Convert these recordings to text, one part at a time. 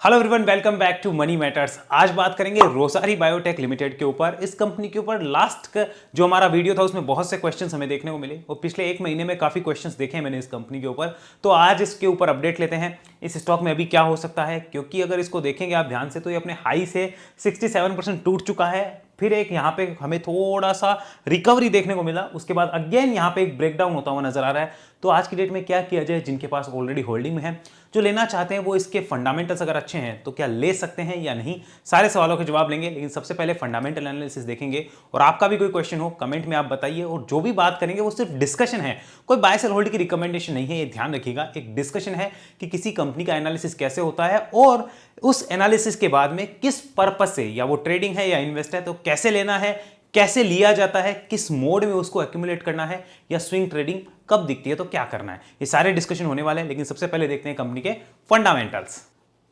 Hello everyone, welcome back to Money Matters. आज बात करेंगे रोसारी बायोटेक लिमिटेड के ऊपर। इस कंपनी के ऊपर लास्ट का जो हमारा वीडियो था उसमें बहुत से क्वेश्चंस हमें देखने को मिले और पिछले एक महीने में काफ़ी क्वेश्चंस देखे हैं मैंने इस कंपनी के ऊपर। तो आज इसके ऊपर अपडेट लेते हैं, इस स्टॉक में अभी क्या हो सकता है, क्योंकि अगर इसको देखेंगे आप ध्यान से तो ये अपने हाई से 67% टूट चुका है। फिर एक यहाँ पे हमें थोड़ा सा रिकवरी देखने को मिला, उसके बाद अगेन यहाँ पे एक ब्रेकडाउन होता हुआ नजर आ रहा है। तो आज की डेट में क्या किया जाए, जिनके पास ऑलरेडी होल्डिंग में है, जो लेना चाहते हैं वो इसके फंडामेंटल्स अगर अच्छे हैं तो क्या ले सकते हैं या नहीं, सारे सवालों के जवाब लेंगे। लेकिन सबसे पहले फंडामेंटल एनालिसिस देखेंगे और आपका भी कोई क्वेश्चन हो कमेंट में आप बताइए। और जो भी बात करेंगे वो सिर्फ डिस्कशन है, कोई बाय सेल होल्ड की रिकमेंडेशन नहीं है, ये ध्यान रखिएगा। एक डिस्कशन है कि किसी कंपनी का एनालिसिस कैसे होता है और उस एनालिसिस के बाद में किस पर्पज से, या वो ट्रेडिंग है या इन्वेस्ट है, तो कैसे लेना है, कैसे लिया जाता है, किस मोड में उसको एक्यूमुलेट करना है, या स्विंग ट्रेडिंग कब दिखती है तो क्या करना है, ये सारे डिस्कशन होने वाले हैं। लेकिन सबसे पहले देखते हैं कंपनी के फंडामेंटल्स।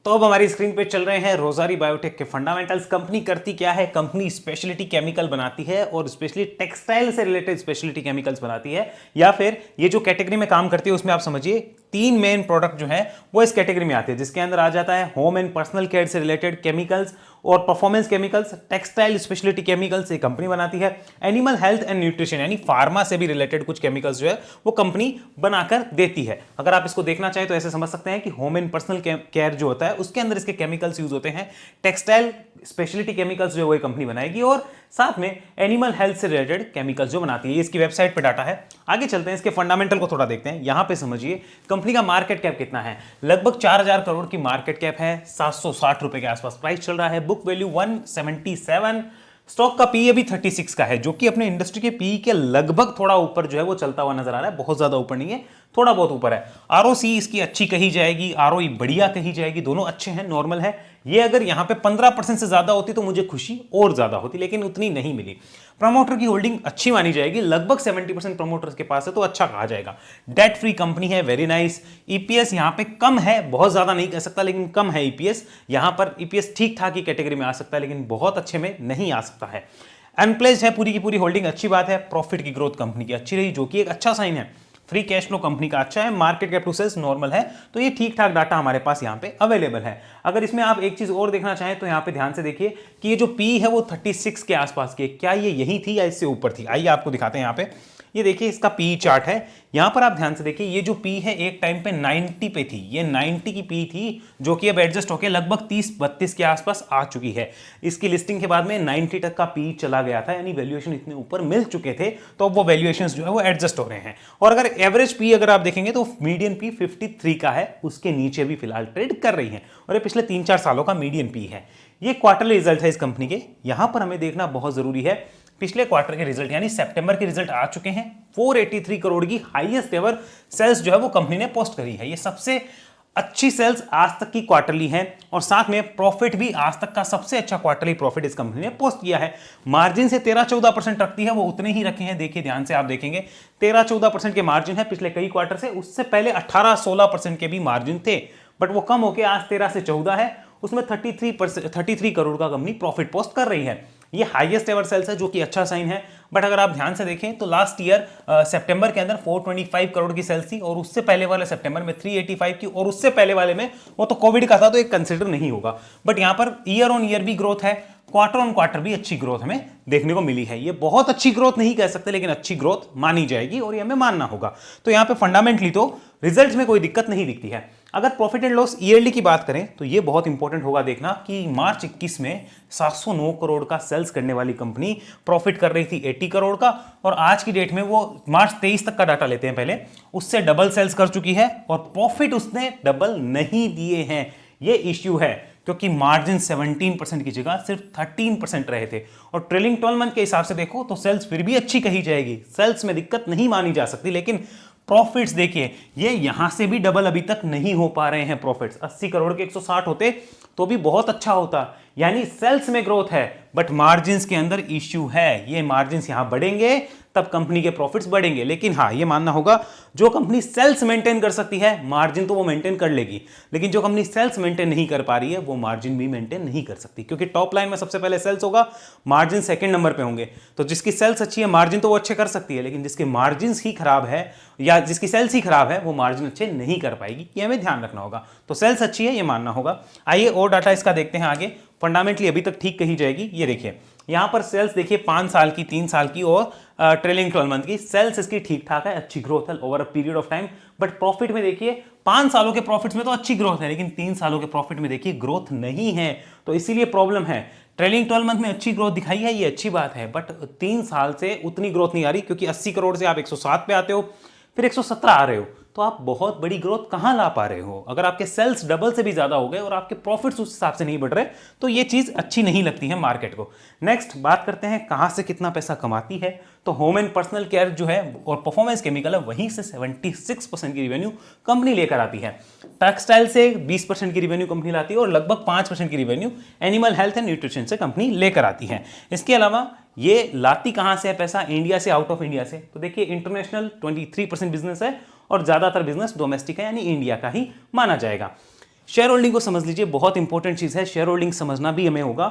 तो अब हमारी स्क्रीन पे चल रहे हैं रोसारी बायोटेक के फंडामेंटल्स। कंपनी करती क्या है, कंपनी स्पेशलिटी केमिकल बनाती है और स्पेशली टेक्सटाइल से रिलेटेड स्पेशलिटी केमिकल्स बनाती है, या फिर ये जो कैटेगरी में काम करती है उसमें आप समझिए 3 मेन प्रोडक्ट जो है वो इस कैटेगरी में आते हैं, जिसके अंदर आ जाता है होम एंड पर्सनल केयर से रिलेटेड केमिकल्स और performance chemicals. Textile speciality chemicals ये कंपनी बनाती है। एनिमल हेल्थ एंड न्यूट्रिशन यानी फार्मा से भी रिलेटेड कुछ केमिकल्स जो है वो कंपनी बनाकर देती है। अगर आप इसको देखना चाहें तो ऐसे समझ सकते हैं कि होम एंड पर्सनल केयर जो होता है उसके अंदर इसके केमिकल्स यूज होते हैं। टेक्सटाइल स्पेशलिटी केमिकल्स जो वो कंपनी बनाएगी और साथ में एनिमल हेल्थ से रिलेटेड केमिकल्स जो बनाती है। इसकी वेबसाइट पे डाटा है। आगे चलते हैं, इसके फंडामेंटल को थोड़ा देखते हैं। यहां पे समझिए कंपनी का मार्केट कैप कितना है, लगभग 4000 करोड़ की मार्केट कैप है, 760 रुपए के आसपास प्राइस चल रहा है, बुक वैल्यू 177, स्टॉक का पी अभी 36 का है, जो कि अपने इंडस्ट्री के पी के लगभग थोड़ा ऊपर जो है वो चलता हुआ नजर आ रहा है। बहुत ज्यादा ऊपर नहीं है, थोड़ा बहुत ऊपर है। आरओसी इसकी अच्छी कही जाएगी, आरओई बढ़िया कही जाएगी, दोनों अच्छे हैं, नॉर्मल है। ये अगर यहां पे 15% से ज्यादा होती तो मुझे खुशी और ज्यादा होती, लेकिन उतनी नहीं मिली। प्रमोटर की होल्डिंग अच्छी मानी जाएगी, लगभग 70% प्रमोटर्स के पास है, तो अच्छा कहा जाएगा। डेट फ्री कंपनी है, वेरी नाइस। ईपीएस यहां पे कम है, बहुत ज्यादा नहीं कह सकता लेकिन कम है ईपीएस। यहां पर ईपीएस ठीक ठाक की कैटेगरी में आ सकता है, लेकिन बहुत अच्छे में नहीं आ सकता है। अनप्लेस्ड है पूरी की पूरी होल्डिंग, अच्छी बात है। प्रॉफिट की ग्रोथ कंपनी की अच्छी रही, जो कि एक अच्छा साइन है। फ्री कैश फ्लो कंपनी का अच्छा है, market cap to sales normal है, तो ये ठीक ठाक डाटा हमारे पास यहाँ पे अवेलेबल है। अगर इसमें आप एक चीज और देखना चाहें तो यहाँ पे ध्यान से देखिए कि ये जो पी है वो 36 के आसपास की है, क्या ये यही थी या इससे ऊपर थी। आइए आपको दिखाते हैं। यहाँ पे ये देखिए इसका पी चार्ट है, यहां पर आप ध्यान से देखिए ये जो पी है एक टाइम पे 90 पे थी, ये 90 की पी थी, जो कि अब एडजस्ट होकर लगभग 30-32 के आसपास आ चुकी है। इसकी लिस्टिंग के बाद में 90 तक का पी चला गया था, यानी वैल्यूएशन इतने ऊपर मिल चुके थे, तो अब वो वैल्यूएशन जो है वो एडजस्ट हो रहे हैं। और अगर एवरेज पी अगर आप देखेंगे तो मीडियन पी 53 का है, उसके नीचे भी फिलहाल ट्रेड कर रही है, और ये पिछले 3-4 सालों का मीडियन पी है। ये क्वार्टरली रिजल्ट है इस कंपनी के, यहां पर हमें देखना बहुत जरूरी है। पिछले क्वार्टर के रिजल्ट यानी सितंबर के रिजल्ट आ चुके हैं। 483 करोड़ की हाईएस्ट एवर सेल्स जो है वो कंपनी ने पोस्ट करी है, ये सबसे अच्छी सेल्स आज तक की क्वार्टरली है, और साथ में प्रॉफिट भी आज तक का सबसे अच्छा क्वार्टरली प्रॉफिट इस कंपनी ने पोस्ट किया है। मार्जिन से 13-14% रखती है, वो उतने ही रखे हैं। देखिए ध्यान से आप देखेंगे 13-14% के मार्जिन है पिछले कई क्वार्टर से, उससे पहले 18-16% के भी मार्जिन थे, बट वो कम होकर आज 13 से 14 है। उसमें 33 करोड़ का कंपनी प्रॉफिट पोस्ट कर रही है। ये हाईएस्ट एवर सेल्स है, जो कि अच्छा साइन है। बट अगर आप ध्यान से देखें तो लास्ट ईयर सितंबर के अंदर 425 करोड़ की सेल्स थी, और उससे पहले वाले सितंबर में 385 की, और उससे पहले वाले में वो तो कोविड का था तो एक कंसिडर नहीं होगा। बट यहां पर ईयर ऑन ईयर भी ग्रोथ है, क्वार्टर ऑन क्वार्टर भी अच्छी ग्रोथ हमें देखने को मिली है। ये बहुत अच्छी ग्रोथ नहीं कह सकते, लेकिन अच्छी ग्रोथ मानी जाएगी और ये हमें मानना होगा। तो यहां पे फंडामेंटली तो रिजल्ट में कोई दिक्कत नहीं दिखती है। अगर प्रॉफिट एंड लॉस ईयरली की बात करें तो ये बहुत इंपॉर्टेंट होगा देखना कि मार्च 21 में 709 करोड़ का सेल्स करने वाली कंपनी प्रॉफिट कर रही थी 80 करोड़ का, और आज की डेट में वो मार्च 23 तक का डाटा लेते हैं पहले, उससे डबल सेल्स कर चुकी है, और प्रॉफिट उसने डबल नहीं दिए हैं। ये इश्यू है, क्योंकि मार्जिन 17% की जगह सिर्फ 13% रहे थे। और ट्रेलिंग 12 मंथ के हिसाब से देखो तो सेल्स फिर भी अच्छी कही जाएगी, सेल्स में दिक्कत नहीं मानी जा सकती, लेकिन प्रॉफिट्स देखिए ये यहां से भी डबल अभी तक नहीं हो पा रहे हैं। प्रॉफिट्स 80 करोड़ के 160 होते तो भी बहुत अच्छा होता, यानी सेल्स में ग्रोथ है, बट मार्जिन्स के अंदर इश्यू है। ये मार्जिन्स यहां बढ़ेंगे तब कंपनी के प्रॉफिट्स बढ़ेंगे। लेकिन हाँ, ये मानना होगा जो कंपनी सेल्स मेंटेन कर सकती है मार्जिन तो वो मेंटेन कर लेगी, लेकिन जो कंपनी सेल्स मेंटेन नहीं कर पा रही है वो मार्जिन भी मेंटेन नहीं कर सकती, क्योंकि टॉप लाइन में सबसे पहले सेल्स होगा, मार्जिन सेकंड नंबर पे होंगे। तो जिसकी सेल्स अच्छी है मार्जिन तो वो अच्छे कर सकती है, लेकिन जिसके मार्जिन ही खराब है या जिसकी सेल्स ही खराब है वो मार्जिन अच्छे नहीं कर पाएगी, ये हमें ध्यान रखना होगा। तो सेल्स अच्छी है ये मानना होगा। आइए और डाटा इसका देखते हैं आगे। फंडामेंटली अभी तक ठीक कही जाएगी। ये देखिए यहां पर सेल्स देखिए 5 साल की, 3 साल की और ट्रेलिंग 12 मंथ की सेल्स इसकी ठीक ठाक है, अच्छी ग्रोथ है over a period of time. But profit में देखिए 5 सालों के प्रॉफिट्स में तो अच्छी ग्रोथ है, लेकिन 3 सालों के प्रॉफिट में देखिए ग्रोथ नहीं है, तो इसीलिए प्रॉब्लम है। ट्रेलिंग 12 मंथ में अच्छी ग्रोथ दिखाई है, ये अच्छी बात है, बट 3 साल से उतनी ग्रोथ नहीं आ रही, क्योंकि 80 करोड़ से आप 107 पे आते हो, फिर 117 आ रहे हो, तो आप बहुत बड़ी ग्रोथ कहां ला पा रहे हो? अगर आपके सेल्स डबल से भी ज्यादा हो गए और आपके प्रॉफिट्स उस हिसाब से नहीं बढ़ रहे, तो ये चीज अच्छी नहीं लगती है मार्केट को। नेक्स्ट बात करते हैं कहां से कितना पैसा कमाती है। तो होम एंड पर्सनल केयर जो है और परफॉर्मेंस केमिकल है, वहीं से 76% की रिवेन्यू कंपनी लेकर आती है। टेक्सटाइल से 20% की रिवेन्यू कंपनी लाती है और लगभग 5% की revenue animal health and nutrition से कंपनी लेकर आती है। इसके अलावा ये लाती कहां से है पैसा? इंडिया से, आउट ऑफ इंडिया से। तो देखिए इंटरनेशनल 23% बिजनेस है और ज्यादातर बिजनेस डोमेस्टिक है, यानी इंडिया का ही माना जाएगा। शेयर होल्डिंग को समझ लीजिए, बहुत इंपॉर्टेंट चीज है, शेयर होल्डिंग समझना भी हमें होगा।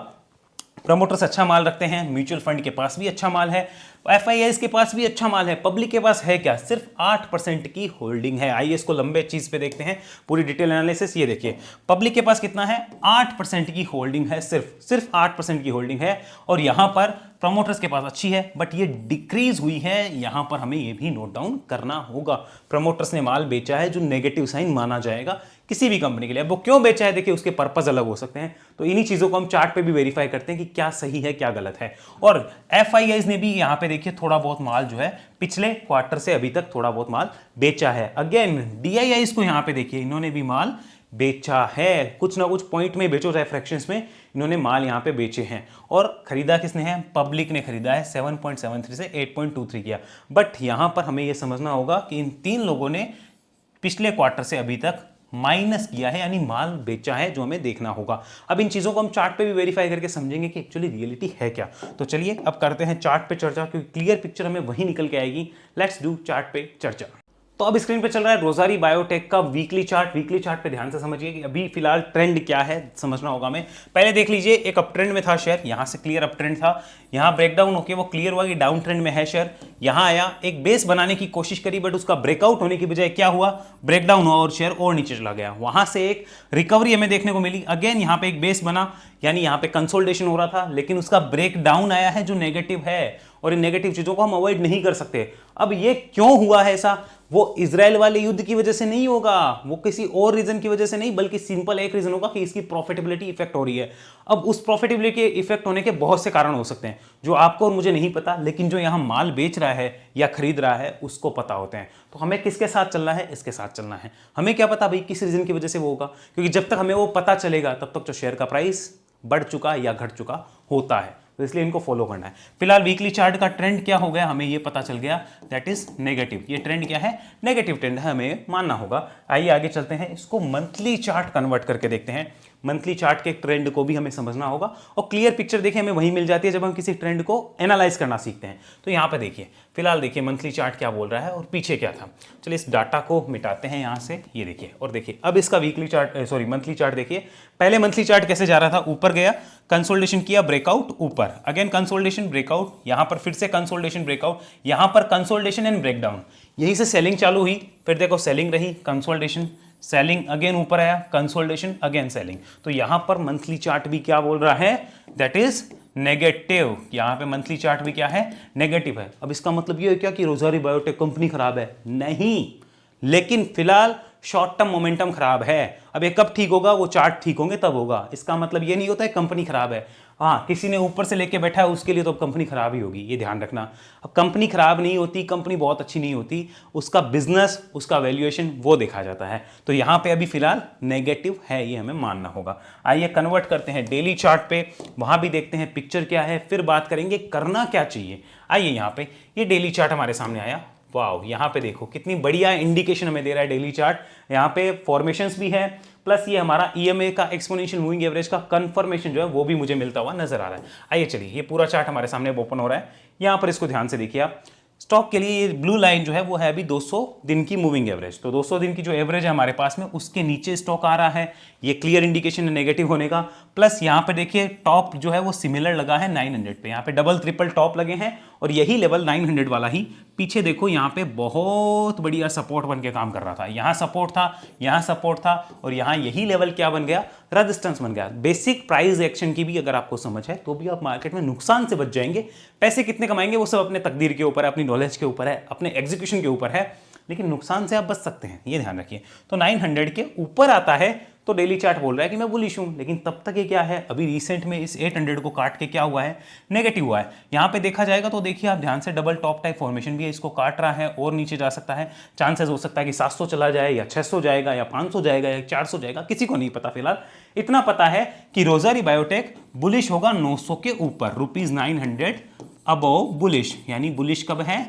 प्रमोटर्स अच्छा माल रखते हैं, म्यूचुअल फंड के पास भी अच्छा माल है, एफआईआईज के पास भी अच्छा माल है, पब्लिक के पास है क्या? सिर्फ 8% की होल्डिंग है। आइए इसको लंबे चीज पे देखते हैं, पूरी डिटेल एनालिसिस। ये देखिए पब्लिक के पास कितना है? 8% की होल्डिंग है, सिर्फ 8% की होल्डिंग है। और यहां पर प्रमोटर्स के पास अच्छी है, बट ये डिक्रीज हुई है, यहां पर हमें ये भी नोट डाउन करना होगा। प्रमोटर्स ने माल बेचा है जो नेगेटिव साइन माना जाएगा किसी भी कंपनी के लिए। अब वो क्यों बेचा है देखिए, उसके पर्पस अलग हो सकते हैं, तो इन्हीं चीजों को हम चार्ट पे भी वेरीफाई करते हैं कि क्या सही है क्या गलत है। और एफआईआईज ने भी यहां पे देखिए थोड़ा बहुत माल जो है पिछले क्वार्टर से अभी तक थोड़ा बहुत माल बेचा है। अगेन डीआईआईज को यहां पे देखिए, इन्होंने भी माल बेचा है, कुछ ना कुछ पॉइंट में बेचो चाहे फ्रैक्शंस में, इन्होंने माल यहां पे बेचे हैं। और खरीदा किसने है? पब्लिक ने खरीदा है, 7.73 से 8.23 किया। बट यहां पर हमें यह समझना होगा कि इन 3 लोगों ने पिछले क्वार्टर से अभी तक माइनस किया है, यानी माल बेचा है, जो हमें देखना होगा। अब इन चीजों को हम चार्ट पे भी वेरीफाई करके समझेंगे कि एक्चुअली रियलिटी है क्या। तो चलिए अब करते हैं चार्ट पे चर्चा, क्योंकि क्लियर पिक्चर हमें वही निकल के आएगी। लेट्स डू चार्ट पे चर्चा। तो अब स्क्रीन पे चल रहा है रोजारी बायोटेक का वीकली चार्ट। वीकली चार्ट पे ध्यान से समझिए कि अभी फिलहाल ट्रेंड क्या है, समझना होगा हमें। पहले देख लीजिए, एक अप ट्रेंड में था शेयर, यहां से क्लियर अप ट्रेंड था, यहां ब्रेकडाउन होकर वो क्लियर हुआ कि डाउन ट्रेंड में है शेयर। यहां आया, एक बेस बनाने की कोशिश करी, बट उसका ब्रेकआउट होने की बजाय क्या हुआ? ब्रेकडाउन हुआ और शेयर और नीचे चला गया। वहां से एक रिकवरी हमें देखने को मिली। अगेन यहां पे एक बेस बना, यानी यहां पे कंसोलिडेशन हो रहा था, लेकिन उसका ब्रेकडाउन आया है जो नेगेटिव है, और इन नेगेटिव चीजों को हम अवॉइड नहीं कर सकते। अब ये क्यों हुआ है ऐसा? वो इजराइल वाले युद्ध की वजह से नहीं होगा, वो किसी और रीजन की वजह से नहीं, बल्कि सिंपल एक रीजन होगा कि इसकी प्रॉफिटेबिलिटी इफेक्ट हो रही है। अब उस प्रॉफिटेबिलिटी के इफेक्ट होने के बहुत से कारण हो सकते हैं, जो आपको और मुझे नहीं पता, लेकिन जो यहां माल बेच रहा है या खरीद रहा है उसको पता होते हैं। तो हमें किसके साथ चलना है? इसके साथ चलना है। हमें क्या पता भाई किस रीजन की वजह से वो होगा, क्योंकि जब तक हमें वो पता चलेगा तब तक जो शेयर का प्राइस बढ़ चुका या घट चुका होता है, तो इसलिए इनको फॉलो करना है। फिलहाल वीकली चार्ट का ट्रेंड क्या हो गया, हमें ये पता चल गया, दैट इज नेगेटिव। ये ट्रेंड क्या है? नेगेटिव ट्रेंड है, हमें मानना होगा। आइए आगे चलते हैं, इसको मंथली चार्ट कन्वर्ट करके देखते हैं। मंथली चार्ट के ट्रेंड को भी हमें समझना होगा, और क्लियर पिक्चर देखिए हमें वही मिल जाती है जब हम किसी ट्रेंड को एनालाइज करना सीखते हैं। तो यहाँ पे देखिए, फिलहाल देखिए मंथली चार्ट क्या बोल रहा है और पीछे क्या था। चलिए इस डाटा को मिटाते हैं यहाँ से, ये देखिए, और देखिए अब इसका weekly chart, sorry monthly chart देखिए। पहले मंथली चार्ट कैसे जा रहा था? ऊपर गया, कंसोलिडेशन किया, ब्रेकआउट, ऊपर, अगेन कंसोलिडेशन, ब्रेकआउट, यहां पर फिर से कंसोलिडेशन, ब्रेकआउट, यहां पर कंसोलिडेशन एंड ब्रेकडाउन। यहीं से सेलिंग चालू हुई, फिर देखो सेलिंग रही, कंसोलिडेशन, सेलिंग, अगेन ऊपर आया, कंसोलिडेशन, अगेन सेलिंग। तो यहां पर मंथली चार्ट भी क्या बोल रहा है? That is negative. यहां पे मंथली चार्ट भी क्या है? नेगेटिव है। अब इसका मतलब ये है क्या कि रोजारी बायोटेक कंपनी खराब है? नहीं, लेकिन फिलहाल शॉर्ट टर्म मोमेंटम खराब है। अब ये कब ठीक होगा? वो चार्ट ठीक होंगे तब होगा। इसका मतलब ये नहीं होता है कंपनी खराब है। हाँ, किसी ने ऊपर से लेके बैठा है उसके लिए तो कंपनी खराब ही होगी, ये ध्यान रखना। अब कंपनी खराब नहीं होती, कंपनी बहुत अच्छी नहीं होती, उसका बिजनेस, उसका वैल्यूएशन वो देखा जाता है। तो यहाँ पे अभी फिलहाल नेगेटिव है, ये हमें मानना होगा। आइए कन्वर्ट करते हैं डेली चार्ट पे, वहां भी देखते हैं पिक्चर क्या है, फिर बात करेंगे करना क्या चाहिए। आइए यहाँ पे, ये डेली चार्ट हमारे सामने आया। वाओ, यहाँ पे देखो कितनी बढ़िया इंडिकेशन हमें दे रहा है डेली चार्ट। यहाँ पे फॉर्मेशंस भी है, प्लस ये हमारा ईएमए का एक्सपोनेंशियल मूविंग एवरेज का कंफर्मेशन जो है वो भी मुझे मिलता हुआ नजर आ रहा है। आइए चलिए, ये पूरा चार्ट हमारे सामने ओपन हो रहा है। यहाँ पर इसको ध्यान से देखिए आप, स्टॉक के लिए ये ब्लू लाइन जो है वो है अभी 200 दिन की मूविंग एवरेज। तो 200 दिन की जो एवरेज है हमारे पास में, उसके नीचे स्टॉक आ रहा है, ये क्लियर इंडिकेशन है नेगेटिव होने का। प्लस यहाँ पे देखिए टॉप जो है वो सिमिलर लगा है 900 पे, यहाँ पे डबल ट्रिपल टॉप लगे हैं और यही लेवल 900 वाला ही पीछे देखो यहाँ पे बहुत बढ़िया सपोर्ट बन के काम कर रहा था। यहाँ सपोर्ट था, यहाँ सपोर्ट था और यहाँ यही लेवल क्या बन गया, रेजिस्टेंस बन गया। बेसिक प्राइस एक्शन की भी अगर आपको समझ है तो भी आप मार्केट में नुकसान से बच जाएंगे। पैसे कितने कमाएंगे वो सब अपने तकदीर के ऊपर है, अपनी नॉलेज के ऊपर है, अपने एग्जीक्यूशन के ऊपर है, लेकिन नुकसान से आप बच सकते हैं, ये ध्यान रखिए। तो 900 के ऊपर आता है तो डेली चार्ट बोल रहा है कि मैं बुलिश हूं, लेकिन तब तक ये क्या है, अभी रिसेंट में इस 800 को काट के क्या हुआ है, नेगेटिव हुआ है। यहां पे देखा जाएगा तो देखिए आप ध्यान से, डबल टॉप टाइप फॉर्मेशन भी है, इसको काट रहा है और नीचे जा सकता है। चांसेस हो सकता है कि 700 चला जाए या 600 जाएगा या 500 जाएगा या 400 जाएगा, किसी को नहीं पता। फिलहाल इतना पता है कि रोजारी बायोटेक बुलिश होगा 900 के ऊपर, ₹900 अबव बुलिश, यानी बुलिश कब है,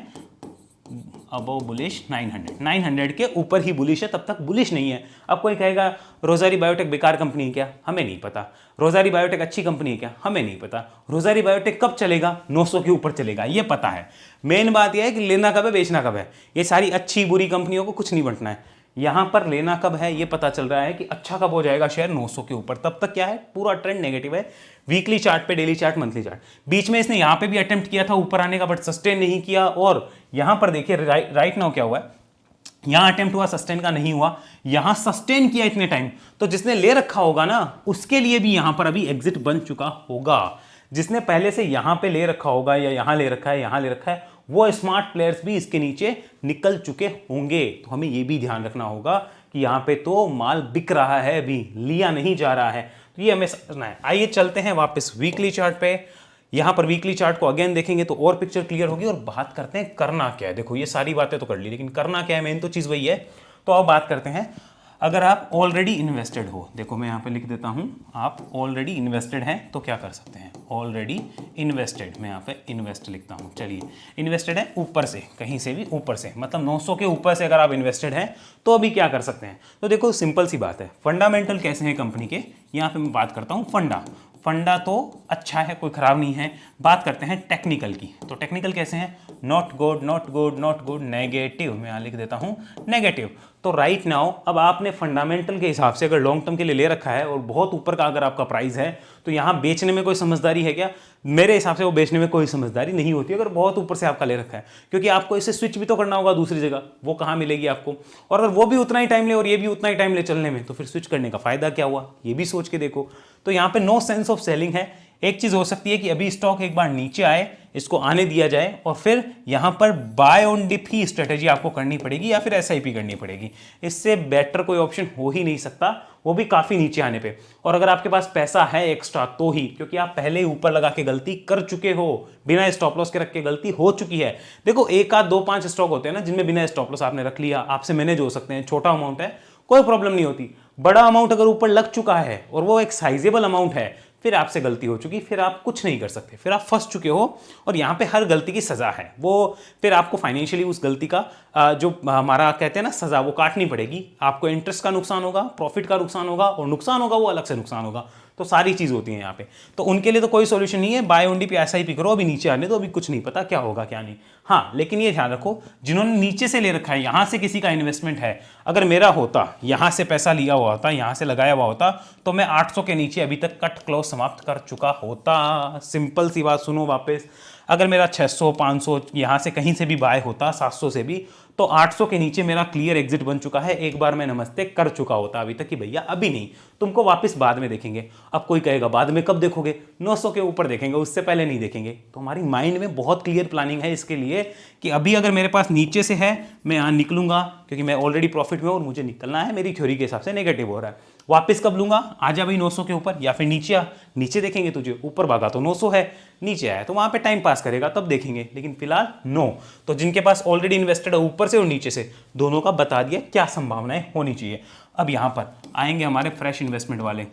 अबव बुलिश 900 के ऊपर ही बुलिश है, तब तक बुलिश नहीं है। अब कोई कहेगा रोजारी बायोटेक बेकार कंपनी है क्या, हमें नहीं पता। रोजारी बायोटेक अच्छी कंपनी है क्या, हमें नहीं पता। रोजारी बायोटेक कब चलेगा, 900 के ऊपर चलेगा, ये पता है। मेन बात यह है कि लेना कब है, बेचना कब है। ये सारी अच्छी बुरी कंपनियों को कुछ नहीं बंटना है, यहां पर लेना कब है ये पता चल रहा है कि अच्छा कब हो जाएगा शेयर 900 के ऊपर। तब तक क्या है, पूरा ट्रेंड नेगेटिव है, वीकली चार्ट पे, डेली चार्ट, मंथली चार्ट। बीच में इसने यहां पे भी अटेम्प्ट किया था ऊपर आने का, बट सस्टेन नहीं किया। और यहां पर देखिए राइट नाउ क्या हुआ है, यहां अटेम्प्ट हुआ, सस्टेन का नहीं हुआ, यहां सस्टेन किया इतने टाइम, तो जिसने ले रखा होगा ना उसके लिए भी यहां पर अभी एग्जिट बन चुका होगा। जिसने पहले से यहां पे ले रखा होगा या यहां ले रखा है, यहां ले रखा है, वो स्मार्ट प्लेयर्स भी इसके नीचे निकल चुके होंगे। तो हमें यह भी ध्यान रखना होगा कि यहां पे तो माल बिक रहा है, अभी लिया नहीं जा रहा है, तो ये हमें समझना है। आइए चलते हैं वापस वीकली चार्ट पे। यहां पर वीकली चार्ट को अगेन देखेंगे तो और पिक्चर क्लियर होगी और बात करते हैं करना क्या है। देखो ये सारी बातें तो कर ली, लेकिन करना क्या है, मेन तो चीज वही है। तो अब बात करते हैं, अगर आप ऑलरेडी इन्वेस्टेड हो, देखो मैं यहां पे लिख देता हूं, आप ऑलरेडी इन्वेस्टेड हैं तो क्या कर सकते हैं, ऑलरेडी इन्वेस्टेड, मैं यहां पे इन्वेस्ट लिखता हूं। चलिए इन्वेस्टेड है ऊपर से, कहीं से भी ऊपर से, मतलब 900 के ऊपर से अगर आप इन्वेस्टेड हैं तो अभी क्या कर सकते हैं। तो देखो सिंपल सी बात है, फंडामेंटल कैसे हैं कंपनी के, यहां पे मैं बात करता हूं फंडा तो अच्छा है, कोई खराब नहीं है। बात करते हैं टेक्निकल की, तो टेक्निकल कैसे हैं, not good not good not good, negative, मैं यहां लिख देता हूं नेगेटिव। तो राइट नाउ अब आपने फंडामेंटल के हिसाब से अगर लॉन्ग टर्म के लिए ले रखा है और बहुत ऊपर का अगर आपका प्राइस है, तो यहां बेचने में कोई समझदारी है क्या, मेरे हिसाब से वो बेचने में कोई समझदारी नहीं होती अगर बहुत ऊपर से आपका ले रखा है, क्योंकि आपको इसे स्विच भी तो करना होगा दूसरी जगह, वो कहां मिलेगी आपको, और अगर वो भी उतना ही टाइम ले और ये भी उतना ही टाइम ले चलने में, तो फिर स्विच करने का फायदा क्या हुआ, ये भी सोच के देखो। तो यहां पे नो सेंस ऑफ सेलिंग है। एक चीज हो सकती है कि अभी स्टॉक एक बार नीचे आए, इसको आने दिया जाए और फिर यहां पर बाय ऑन डिप ही स्ट्रेटेजी आपको करनी पड़ेगी या फिर एसआईपी करनी पड़ेगी। इससे बेटर कोई ऑप्शन हो ही नहीं सकता, वो भी काफी नीचे आने पे। और अगर आपके पास पैसा है एक्स्ट्रा तो ही, क्योंकि आप पहले ही ऊपर लगा के गलती कर चुके हो, बिना स्टॉप लॉस के रख के गलती हो चुकी है। देखो 1 आध 2 5 स्टॉक होते हैं ना जिनमें बिना स्टॉप लॉस आपने रख लिया, आपसे मैनेज हो सकते हैं, छोटा अमाउंट है कोई प्रॉब्लम नहीं होती। बड़ा अमाउंट अगर ऊपर लग चुका है और वो एक साइजेबल अमाउंट है, फिर आपसे गलती हो चुकी, फिर आप कुछ नहीं कर सकते, फिर आप फंस चुके हो और यहाँ पे हर गलती की सजा है। वो फिर आपको फाइनेंशियली उस गलती का जो हमारा कहते हैं ना सजा, वो काटनी पड़ेगी। आपको इंटरेस्ट का नुकसान होगा, प्रॉफिट का नुकसान होगा और नुकसान होगा वो अलग से नुकसान होगा। तो सारी चीज होती है यहाँ पे, तो उनके लिए तो कोई सॉल्यूशन नहीं है। बाय ऑन डिप एसआईपी करो, अभी नीचे आने दो, अभी कुछ नहीं पता क्या होगा क्या नहीं। हाँ लेकिन ये ध्यान रखो, जिन्होंने नीचे से ले रखा है, यहां से किसी का इन्वेस्टमेंट है, अगर मेरा होता, यहां से पैसा लिया हुआ होता, यहां से लगाया हुआ होता, तो मैं 800 के नीचे अभी तक कट क्लोज समाप्त कर चुका होता। सिंपल सी बात सुनो वापस, अगर मेरा 600 500 यहां से कहीं से भी बाय होता, 700 से भी, तो 800 के नीचे मेरा क्लियर एग्जिट बन चुका है, एक बार मैं नमस्ते कर चुका होता अभी तक कि भैया अभी नहीं, तुमको वापस बाद में देखेंगे। अब कोई कहेगा बाद में कब देखोगे, 900 के ऊपर देखेंगे, उससे पहले नहीं देखेंगे। तो हमारी माइंड में बहुत क्लियर प्लानिंग है इसके लिए कि अभी अगर मेरे पास नीचे से है, मैं यहाँ निकलूंगा क्योंकि मैं ऑलरेडी प्रॉफिट में और मुझे निकलना है, मेरी थ्योरी के हिसाब से नेगेटिव हो रहा है। वापस कब लूंगा, आ जा भाई 900 के ऊपर, या फिर नीचे आ, नीचे देखेंगे तुझे, ऊपर भागा तो 900 है, नीचे आया तो वहां पे टाइम पास करेगा तब देखेंगे, लेकिन फिलहाल नो। तो जिनके पास ऑलरेडी इन्वेस्टेड है ऊपर से और नीचे से, दोनों का बता दिया क्या संभावनाएं होनी चाहिए। अब यहां पर आएंगे हमारे फ्रेश इन्वेस्टमेंट वाले,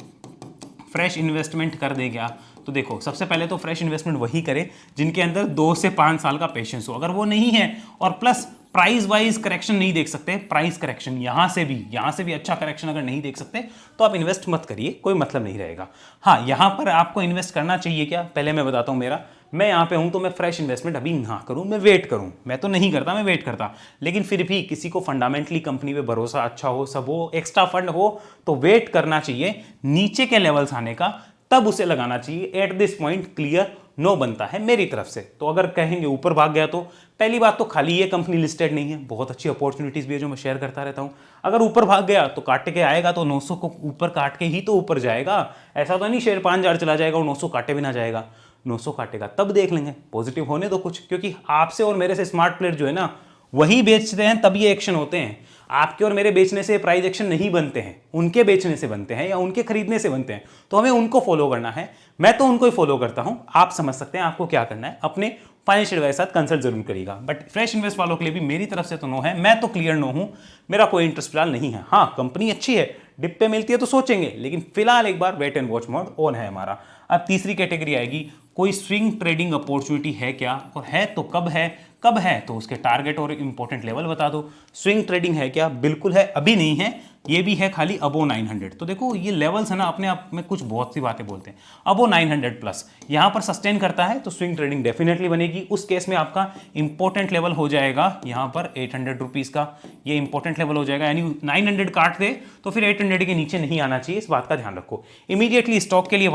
फ्रेश इन्वेस्टमेंट कर दे क्या, तो देखो सबसे पहले तो फ्रेश इन्वेस्टमेंट वही करे जिनके अंदर 2 से 5 साल का पेशेंस हो। अगर वो नहीं है और प्लस प्राइस वाइज करेक्शन नहीं देख सकते, प्राइस करेक्शन यहां से भी अच्छा करेक्शन अगर नहीं देख सकते तो आप इन्वेस्ट मत करिए, कोई मतलब नहीं रहेगा। हाँ, यहां पर आपको इन्वेस्ट करना चाहिए क्या, पहले मैं बताता हूं मेरा। मैं यहाँ पे हूं तो मैं फ्रेश इन्वेस्टमेंट अभी ना करूं, मैं वेट करूं। मैं तो नहीं करता, मैं वेट करता। लेकिन फिर भी किसी को फंडामेंटली कंपनी पे भरोसा अच्छा हो, सब हो, एक्स्ट्रा फंड हो, तो वेट करना चाहिए नीचे के लेवल्स आने का, तब उसे लगाना चाहिए। एट दिस पॉइंट क्लियर नो बनता है मेरी तरफ से। तो अगर कहेंगे ऊपर भाग गया, तो पहली बात तो खाली ये कंपनी लिस्टेड नहीं है, बहुत अच्छी अपॉर्चुनिटीज भी है जो मैं शेयर करता रहता हूं। अगर ऊपर भाग गया तो काट के आएगा, तो 900 को ऊपर काट के ही तो ऊपर जाएगा। ऐसा तो नहीं शेयर 5000 चला जाएगा और 900 काटे भी ना जाएगा। 900 काटेगा तब देख लेंगे, पॉजिटिव होने दो कुछ। क्योंकि आपसे और मेरे से स्मार्ट प्लेयर जो है ना, वही बेचते हैं तब ये एक्शन होते हैं। आपके और मेरे बेचने से प्राइस एक्शन नहीं बनते हैं, उनके बेचने से बनते हैं या उनके खरीदने से बनते हैं। तो हमें उनको फॉलो करना है, मैं तो उनको ही फॉलो करता हूं। आप समझ सकते हैं आपको क्या करना है, अपने फाइनेंशियल एडवाइजर के साथ कंसल्ट जरूर करिएगा। बट फ्रेश इन्वेस्ट वालों के लिए भी मेरी तरफ से तो नो है, मैं तो क्लियर नो हूं, मेरा कोई इंटरेस्ट फिलहाल नहीं है। हाँ, कंपनी अच्छी है, डिप पे मिलती है तो सोचेंगे, लेकिन फिलहाल एक बार wait and watch mode on है हमारा। अब तीसरी कैटेगरी आएगी, कोई स्विंग ट्रेडिंग अपॉर्चुनिटी है क्या, और है तो कब है, कब है तो उसके टारगेट और इंपॉर्टेंट लेवल बता दो। स्विंग ट्रेडिंग है क्या, बिल्कुल है, अभी नहीं है, ये भी है खाली अबो 900। तो देखो ये लेवल्स है ना, अपने आप में कुछ बहुत सी बातें बोलते हैं। अबो 900 प्लस यहां पर सस्टेन करता है तो स्विंग ट्रेडिंग डेफिनेटली बनेगी। उस केस में आपका इंपॉर्टेंट लेवल हो जाएगा यहां पर 800 रुपीज का, ये इंपॉर्टेंट लेवल हो जाएगा। यानी 900 काट दे तो फिर 800 के नीचे नहीं आना चाहिए, इस बात का ध्यान रखो। इमीडिएटली स्टॉक के लिए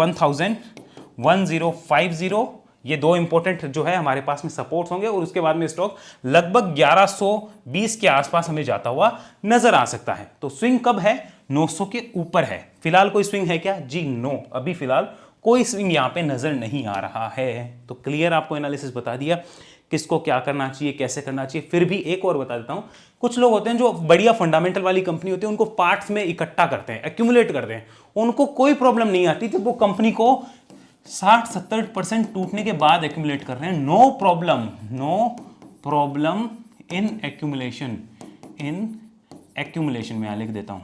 1050 ये दो इंपॉर्टेंट जो है हमारे पास में सपोर्ट्स होंगे, और उसके बाद में स्टॉक लगभग 1120 के आसपास हमें जाता हुआ नजर आ सकता है। तो स्विंग कब है, 900 के ऊपर है। फिलहाल कोई स्विंग है क्या जी, नो, अभी फिलहाल कोई स्विंग यहां पे नजर नहीं आ रहा है। तो क्लियर आपको एनालिसिस बता दिया, किसको क्या करना चाहिए, कैसे करना चाहिए। फिर भी एक और बता देता हूं, कुछ लोग होते हैं जो बढ़िया फंडामेंटल वाली कंपनी होती है, उनको पार्ट्स में इकट्ठा करते हैं, एक्यूमुलेट करते हैं, उनको कोई प्रॉब्लम नहीं आती जब वो कंपनी को 60-70% टूटने के बाद एक्यूमुलेट कर रहे हैं। नो प्रॉब्लम इन एक्यूमुलेशन, मैं यहां लिख देता हूं,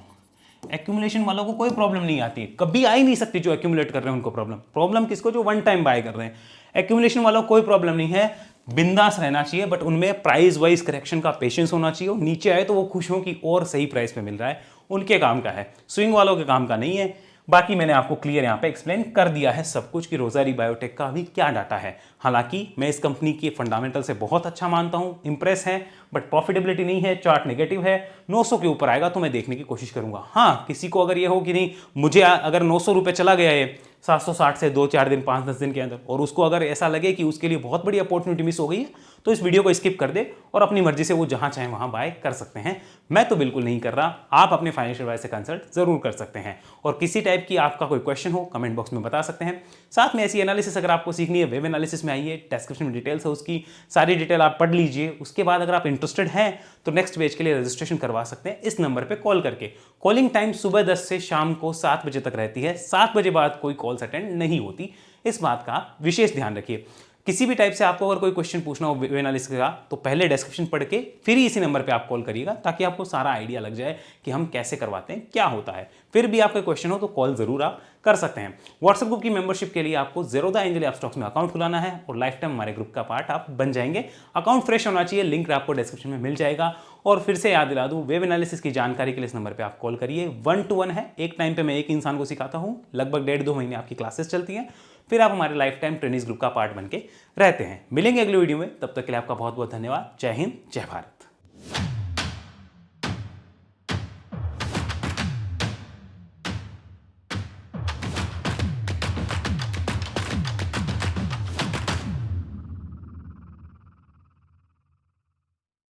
एक्यूमुलेशन वालों को कोई प्रॉब्लम नहीं आती, कभी आ ही नहीं सकती। जो एक्यूमुलेट कर रहे हैं उनको प्रॉब्लम किसको, जो वन टाइम बाय कर रहे हैं। एक्यूमुलेशन वालों को कोई प्रॉब्लम नहीं है, बिंदास रहना चाहिए, बट उनमें प्राइस वाइज करेक्शन का पेशेंस होना चाहिए। नीचे आए तो वो खुश हो कि और सही प्राइस पे मिल रहा है, उनके काम का है, स्विंग वालों के काम का नहीं है। बाकी मैंने आपको क्लियर यहां पे एक्सप्लेन कर दिया है सब कुछ कि रोजारी बायोटेक का अभी क्या डाटा है। हालांकि मैं इस कंपनी की फंडामेंटल से बहुत अच्छा मानता हूं, इंप्रेस है, बट प्रॉफिटेबिलिटी नहीं है, चार्ट नेगेटिव है। 900 के ऊपर आएगा तो मैं देखने की कोशिश करूंगा। हाँ, किसी को अगर ये हो कि नहीं, मुझे अगर 900 रुपए चला गया है 760 से 2-4 दिन 5-10 दिन के अंदर, और उसको अगर ऐसा लगे कि उसके लिए बहुत बड़ी अपॉर्चुनिटी मिस हो गई है, तो इस वीडियो को स्किप कर दे और अपनी मर्जी से वो जहां चाहे वहां बाय कर सकते हैं। मैं तो बिल्कुल नहीं कर रहा, आप अपने फाइनेंशियल एडवाइजर से कंसल्ट जरूर कर सकते हैं। और किसी टाइप की आपका कोई क्वेश्चन हो कमेंट बॉक्स में बता सकते हैं। साथ में ऐसी एनालिसिस अगर आपको सीखनी है, वेब एनालिसिस में आइए, डिस्क्रिप्शन में डिटेल्स है उसकी, सारी डिटेल आप पढ़ लीजिए। उसके बाद अगर आप इंटरेस्टेड हैं तो नेक्स्ट बैच के लिए रजिस्ट्रेशन करवा सकते हैं इस नंबर पर कॉल करके। कॉलिंग टाइम सुबह 10 से शाम को 7 बजे तक रहती है, 7 बजे बाद कोई कॉल्स अटेंड नहीं होती, इस बात का विशेष ध्यान रखिए। किसी भी टाइप से आपको अगर कोई क्वेश्चन पूछना हो वेब एनालिसिस का, तो पहले डिस्क्रिप्शन पढ़ के फिर ही इसी नंबर पे आप कॉल करिएगा, ताकि आपको सारा आइडिया लग जाए कि हम कैसे करवाते हैं, क्या होता है। फिर भी आपका क्वेश्चन हो तो कॉल जरूर आप कर सकते हैं। व्हाट्सएप ग्रुप की मेंबरशिप के लिए आपको ज़ेरोधा एंजल ऐप स्टॉक्स में अकाउंट खुलाना है और लाइफ टाइम हमारे ग्रुप का पार्ट आप बन जाएंगे। अकाउंट फ्रेश होना चाहिए, लिंक आपको डिस्क्रिप्शन में मिल जाएगा। और फिर से याद दिला दूं, वेब एनालिसिस की जानकारी के लिए इस नंबर पे आप कॉल करिए। 1-to-1 है, एक टाइम पे मैं एक इंसान को सिखाता हूं, लगभग 1.5-2 महीने आपकी क्लासेस चलती हैं, फिर आप हमारे लाइफ टाइम ट्रेनिंग्स ग्रुप का पार्ट बन के रहते हैं। मिलेंगे अगले वीडियो में, तब तक के लिए आपका बहुत बहुत धन्यवाद। जय हिंद, जय भारत।